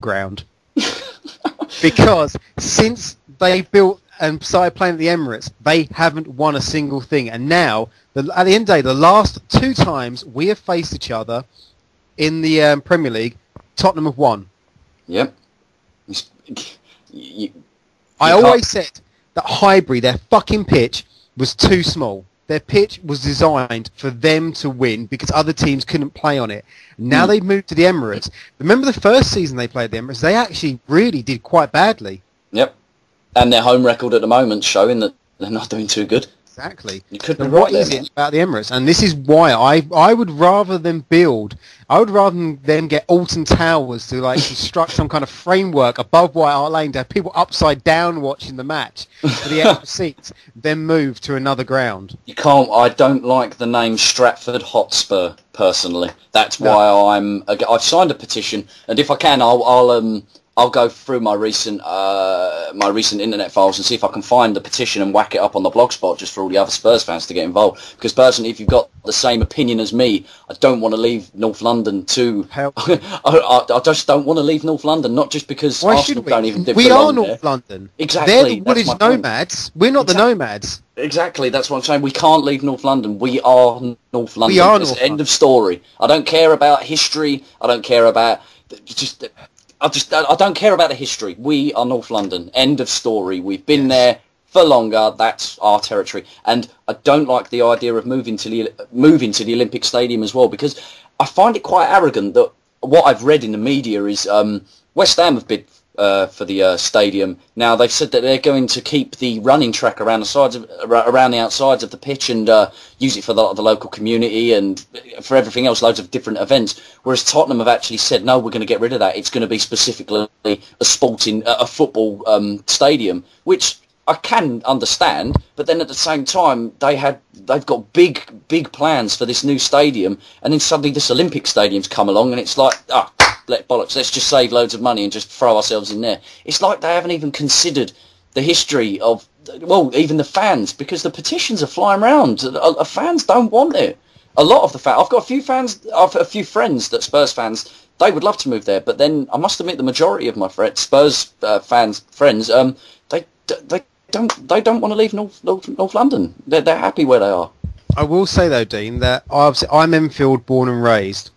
ground. Because since they built and started playing at the Emirates, they haven't won a single thing. And now, at the end of the day, the last 2 times we have faced each other in the Premier League, Tottenham have won. Yep. I always said that Highbury, their fucking pitch, was too small. Their pitch was designed for them to win because other teams couldn't play on it. Now they've moved to the Emirates. Remember the first season they played the Emirates? They actually really did quite badly. Yep. And their home record at the moment showing that they're not doing too good. Exactly. You could be right. What is it about the Emirates? And this is why I would rather them get Alton Towers to construct some kind of framework above White Hart Lane to have people upside down watching the match for the extra seats, then move to another ground. You can't. I don't like the name Stratford Hotspur personally. That's why I've signed a petition, and if I can, I'll go through my recent internet files and see if I can find the petition and whack it up on the blog spot just for all the other Spurs fans to get involved. Because personally, if you've got the same opinion as me, I don't want to leave North London I just don't want to leave North London, not just because Arsenal don't even belong We are North there. London. Exactly. They're the Woolwich Nomads. We're not the Nomads. Exactly, that's what I'm saying. We can't leave North London. We are North London. We are It's North end London. of story. I don't care about history. I don't care about I don't care about the history. We are North London. End of story. We've been there for longer. That's our territory. And I don't like the idea of moving to the Olympic Stadium as well, because I find it quite arrogant that what I've read in the media is West Ham have bid for the stadium. Now they've said that they're going to keep the running track around the outsides of the pitch and use it for the local community and for everything else, loads of different events. Whereas Tottenham have actually said, no, we're going to get rid of that. It's going to be specifically a football stadium, which I can understand. But then at the same time, they've got big plans for this new stadium, and then suddenly this Olympic stadium's come along, and it's like, bollocks, let's just save loads of money and just throw ourselves in there. It's like they haven't even considered the history of, even the fans, because the petitions are flying around. Fans don't want it. A lot of the fans, I've got a few friends that Spurs fans, they would love to move there, but then I must admit the majority of my Spurs friends, they don't want to leave North London. They're happy where they are. I will say though, Dean, that I'm Enfield born and raised.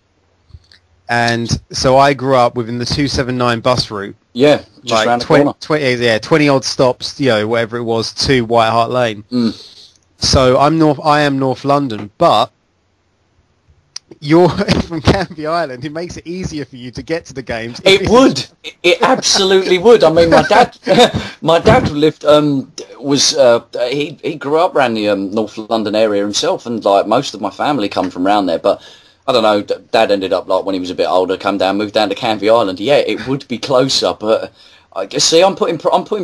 And so I grew up within the 279 bus route. Yeah, just around the corner. 20 odd stops, whatever it was, to White Hart Lane. So I am North London, but you're from Canvey Island. It makes it easier for you to get to the games. It would. It absolutely would. I mean, my dad lived he grew up around the North London area himself, and most of my family come from around there, but I don't know, Dad ended up, when he was a bit older, moved down to Canvey Island. Yeah, it would be closer, but I guess, see, I'm putting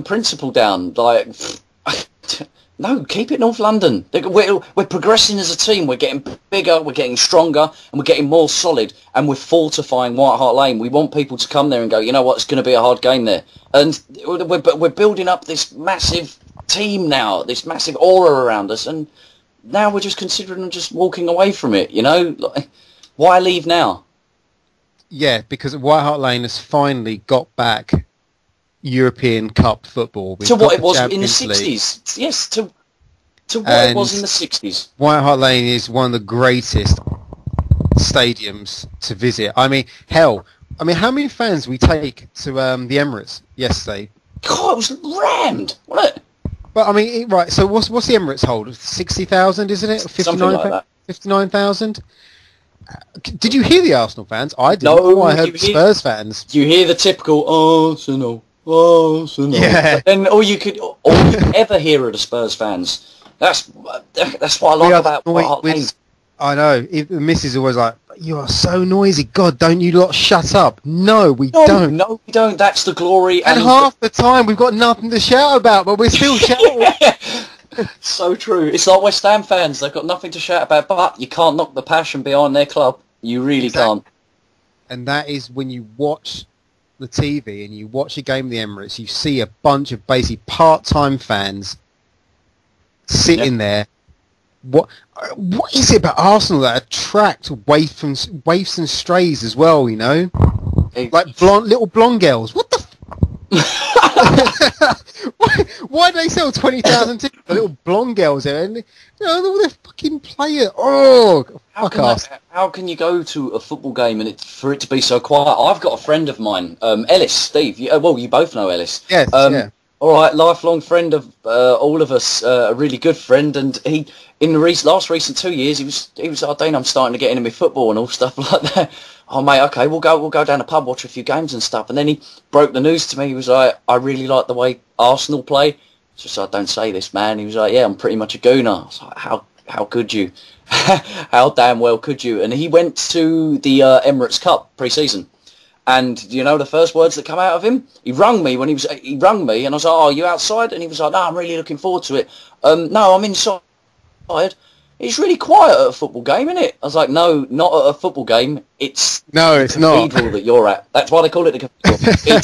principle down. No, keep it North London. We're progressing as a team. We're getting bigger, we're getting stronger, and we're getting more solid, and we're fortifying White Hart Lane. We want people to come there and go, you know what, it's going to be a hard game there. And we're building up this massive team now, this massive aura around us, and now we're just considering just walking away from it, Why leave now? Yeah, because White Hart Lane has finally got back European Cup football. To what it was in the 60s. Yes, to what it was in the 60s. White Hart Lane is one of the greatest stadiums to visit. I mean, how many fans we take to the Emirates yesterday? God, it was rammed, wasn't it? But I mean, right, so what's the Emirates hold? 60,000, isn't it? 59,000? Did you hear the Arsenal fans? I didn't. No, I heard Spurs fans. You hear the typical Arsenal. Yeah. But then all you ever hear are the Spurs fans. That's what I like about White Hart Lane. I know. The missus always like, you are so noisy. God, don't you lot shut up? No, we don't. No, we don't. That's the glory. And half the time we've got nothing to shout about, but we're still shouting. So true. It's like West Ham fans. They've got nothing to shout about, but you can't knock the passion behind their club. You really can't. And that is when you watch the TV and you watch a game of the Emirates, you see a bunch of basically part-time fans sitting there. What is it about Arsenal that attract waifs and strays as well, Like little blonde girls. What the? why do they sell 20,000 tickets for little blonde girls there? And all the fucking players. Oh, how can you go to a football game and for it to be so quiet? I've got a friend of mine, Ellis, Steve. You both know Ellis. Yes. Yeah. All right, lifelong friend of all of us, a really good friend, and he in the last recent 2 years he was like, Dane, I'm starting to get into my football and all stuff like that. Oh mate, okay, we'll go down the pub, watch a few games and stuff. And then he broke the news to me. He was like, I really like the way Arsenal play. Just like, don't say this, man. He was like, yeah, I'm pretty much a gooner. I was like, how could you? How damn well could you? And he went to the Emirates Cup pre-season. And you know the first words that come out of him? He rung me and I was like, oh, are you outside? And he was like, no, I'm really looking forward to it. No, I'm inside. It's really quiet at a football game, isn't it? I was like, no, not at a football game. It's the cathedral that you're at. That's why they call it the cathedral.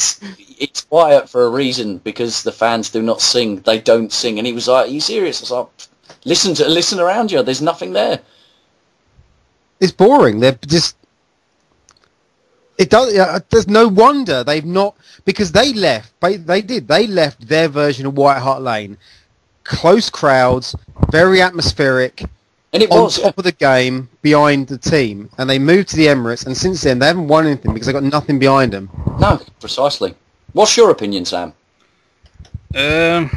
It's quiet for a reason, because the fans do not sing. They don't sing. And he was like, are you serious? I was like, listen around you. There's nothing there. It's boring. They're just... It does. There's no wonder they've not, because they left. They left their version of White Hart Lane. Close crowds, very atmospheric, and it on was top of the game, behind the team, and they moved to the Emirates. And since then, they haven't won anything because they got nothing behind them. No, precisely. What's your opinion, Sam? Yeah.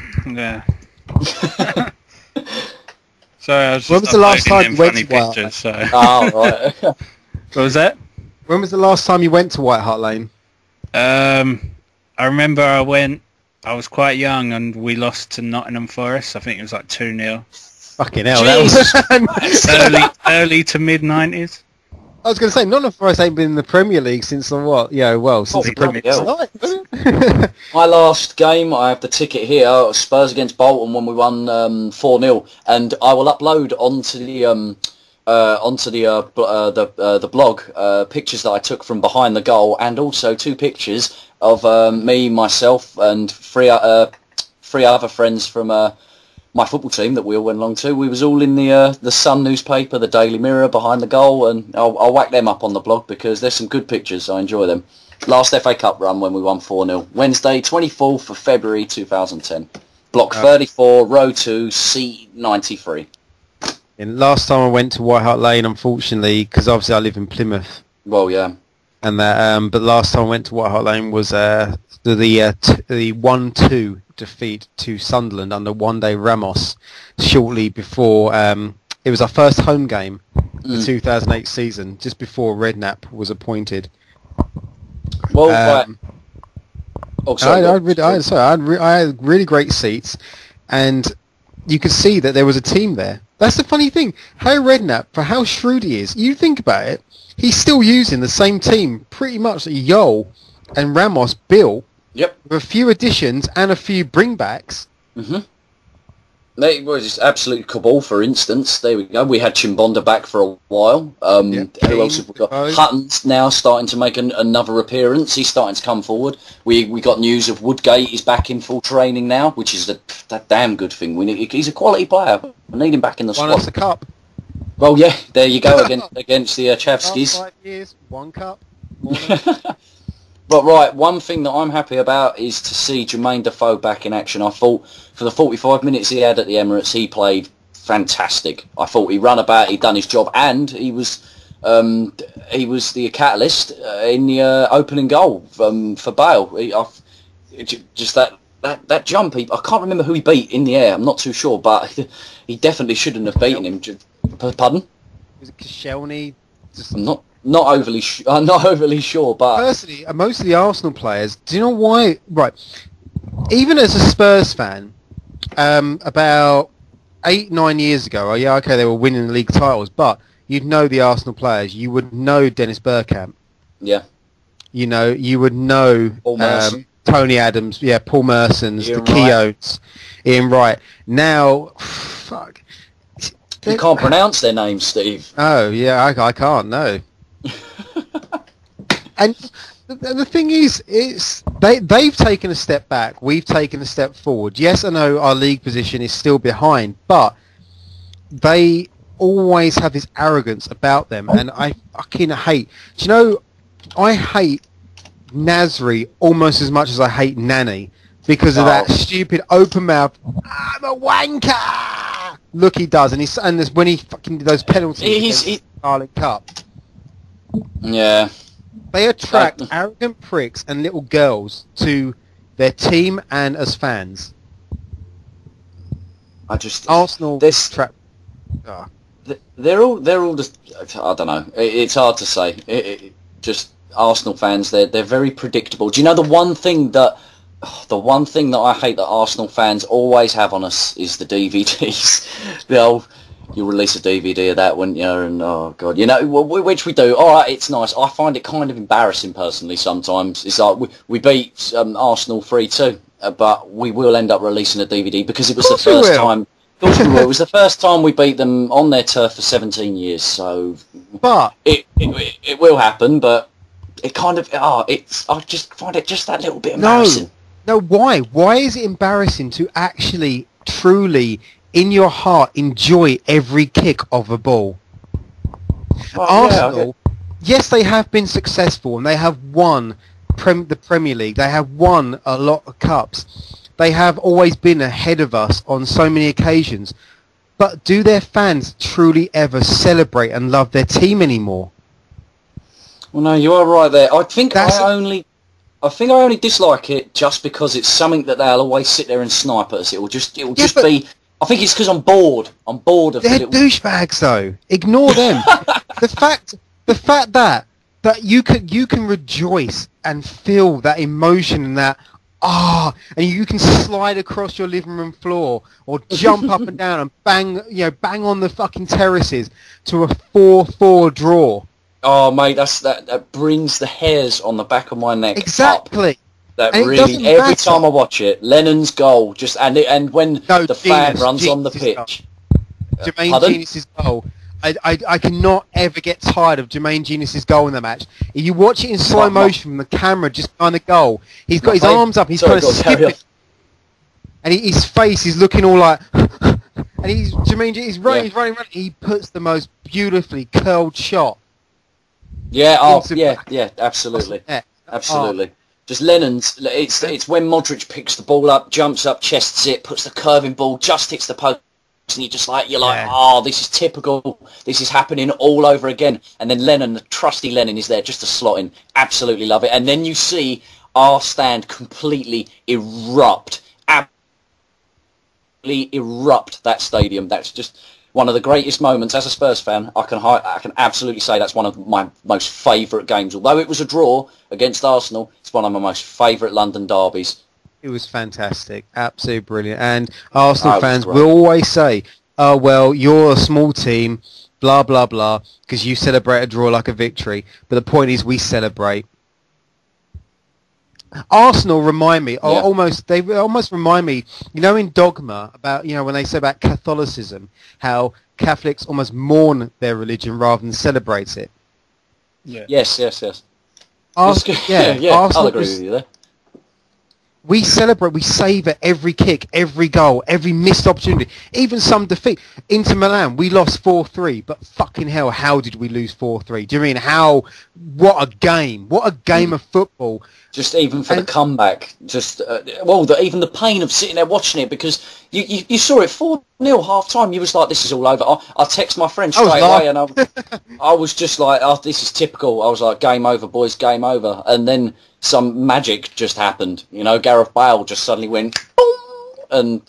Sorry, I was just when was the last time you went to White pictures, so. Oh, right. What was that? When was the last time you went to White Hart Lane? I remember I was quite young and we lost to Nottingham Forest. I think it was like 2-0. Fucking hell, that was early to mid-90s. I was going to say, Nottingham Forest ain't been in the Premier League since the what? Yeah, well, since the Premier League. My last game, I have the ticket here, Spurs against Bolton when we won 4-0, and I will upload onto the blog pictures that I took from behind the goal, and also 2 pictures of me, myself, and three other friends from my football team that we all went along to. We was all in the Sun newspaper, the Daily Mirror, behind the goal, and I'll whack them up on the blog because there's some good pictures. I enjoy them. Last FA Cup run when we won 4-0. Wednesday, 24th of February 2010. Block 34, row 2, C93. And last time I went to White Hart Lane, unfortunately, because obviously I live in Plymouth. Well, yeah. And that, but last time I went to White Hart Lane was the 1-2 defeat to Sunderland under Juande Ramos shortly before. It was our first home game the 2008 season, just before Redknapp was appointed. Well, I had really great seats, and you could see that there was a team there. That's the funny thing. Harry Redknapp, for how shrewd he is, you think about it, he's still using the same team pretty much that Yol and Ramos built. Yep. With a few additions and a few bringbacks. Mm-hmm. It was just absolute cabal, for instance. There we go. We had Chimbonda back for a while. Who else have we got? Hutton's now starting to make another appearance. He's starting to come forward. We got news of Woodgate is back in full training now, which is that damn good thing. He's a quality player. We need him back in the squad. Won us a cup. Well, yeah, there you go against the Chavskis. 5 years, 1 cup. But right, one thing that I'm happy about is to see Jermaine Defoe back in action. I thought for the 45 minutes he had at the Emirates, he played fantastic. I thought he ran about, he'd done his job, and he was the catalyst in the opening goal for Bale. Just that jump, I can't remember who he beat in the air. I'm not too sure, but he definitely shouldn't have beaten him. Pardon? Was it Koscielny? I'm not overly sure, but personally, most of the Arsenal players. Do you know why? Right, even as a Spurs fan, about 8-9 years ago, they were winning the league titles, but you'd know the Arsenal players. You would know Dennis Bergkamp. Yeah. You would know Tony Adams. Yeah, Paul Mersons, the Keoghs, Ian Wright. Now, fuck. You can't pronounce their names, Steve. Oh yeah, I can't. No. And the thing is, they've taken a step back. We've taken a step forward. Yes, I know our league position is still behind, but they always have this arrogance about them, and I fucking hate. Do you know? I hate Nasri almost as much as I hate Nani because of that stupid open mouth. I'm a wanker. Look, he does, and when he fucking those penalties in the Carling Cup. Yeah. They attract arrogant pricks and little girls to their team and as fans. Arsenal. They're all just. I don't know. It's hard to say. Just Arsenal fans. They're very predictable. Do you know the one thing that I hate that Arsenal fans always have on us is the DVDs. You'll release a DVD of that, wouldn't you? And oh god, which we do. All right, it's nice. I find it kind of embarrassing personally sometimes. It's like we beat Arsenal 3-2, but we will end up releasing a DVD because it was the first time. Of course we will. It was the first time we beat them on their turf for 17 years. So, but it will happen. But it kind of I just find it just that little bit embarrassing. No, why? Why is it embarrassing to actually truly, in your heart, enjoy every kick of a ball? Arsenal, yes, they have been successful and they have won the Premier League. They have won a lot of cups. They have always been ahead of us on so many occasions. But do their fans truly ever celebrate and love their team anymore? Well, no, you are right there. I think I only dislike it just because it's something that they'll always sit there and snipe at us. It will just be. I think it's because I'm bored. I'm bored of. They're douchebags, though. Ignore them. the fact that you can rejoice and feel that emotion and that and you can slide across your living room floor or jump up and down and bang on the fucking terraces to a 4-4 draw. Oh mate, that brings the hairs on the back of my neck. Exactly. Up. That and really every time I watch it, Lennon's goal just and when the fan runs on the pitch. Jermaine Genius's goal. I cannot ever get tired of Jermaine Genius's goal in the match. If you watch it in slow motion from the camera just behind the goal, he's got his arms up, he's kind of skipping. And his face is looking all like and he's running. He puts the most beautifully curled shot. Yeah, absolutely. Absolutely. Just Lennon's, it's when Modric picks the ball up, jumps up, chests it, puts the curving ball, just hits the post, and you're like, this is typical. This is happening all over again. And then Lennon, the trusty Lennon, is there just to slot in. Absolutely love it. And then you see our stand completely erupt. Absolutely erupt that stadium. That's just one of the greatest moments as a Spurs fan. I can absolutely say that's one of my most favourite games. Although it was a draw against Arsenal, it's one of my most favourite London derbies. It was fantastic, absolutely brilliant. And Arsenal fans will always say, "Oh well, you're a small team, blah blah blah," because you celebrate a draw like a victory. But the point is, we celebrate. Arsenal remind me, they almost remind me, in Dogma about, when they say about Catholicism, how Catholics almost mourn their religion rather than celebrate it. Yeah. Yes. Arsenal I'll agree with you there. We celebrate, we savour every kick, every goal, every missed opportunity, even some defeat. Inter Milan, we lost 4-3, but fucking hell, how did we lose 4-3? Do you mean what a game. What a game of football. Just even for the comeback, even the pain of sitting there watching it, because you saw it 4-0 half-time, you was like, this is all over. I text my friend straight away, and I was just like, this is typical. I was like, game over, boys, game over. And then some magic just happened. Gareth Bale just suddenly went, boom, and,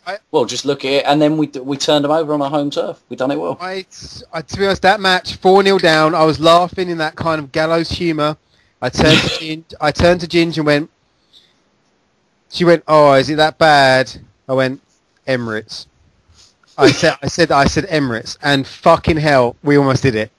just look at it, and then we turned them over on our home turf. We done it well. To be honest, that match, 4-0 down, I was laughing in that kind of gallows humour. I turned to Ginge and went, she went, "Oh, is it that bad?" I went, "Emirates." I said Emirates, and fucking hell, we almost did it.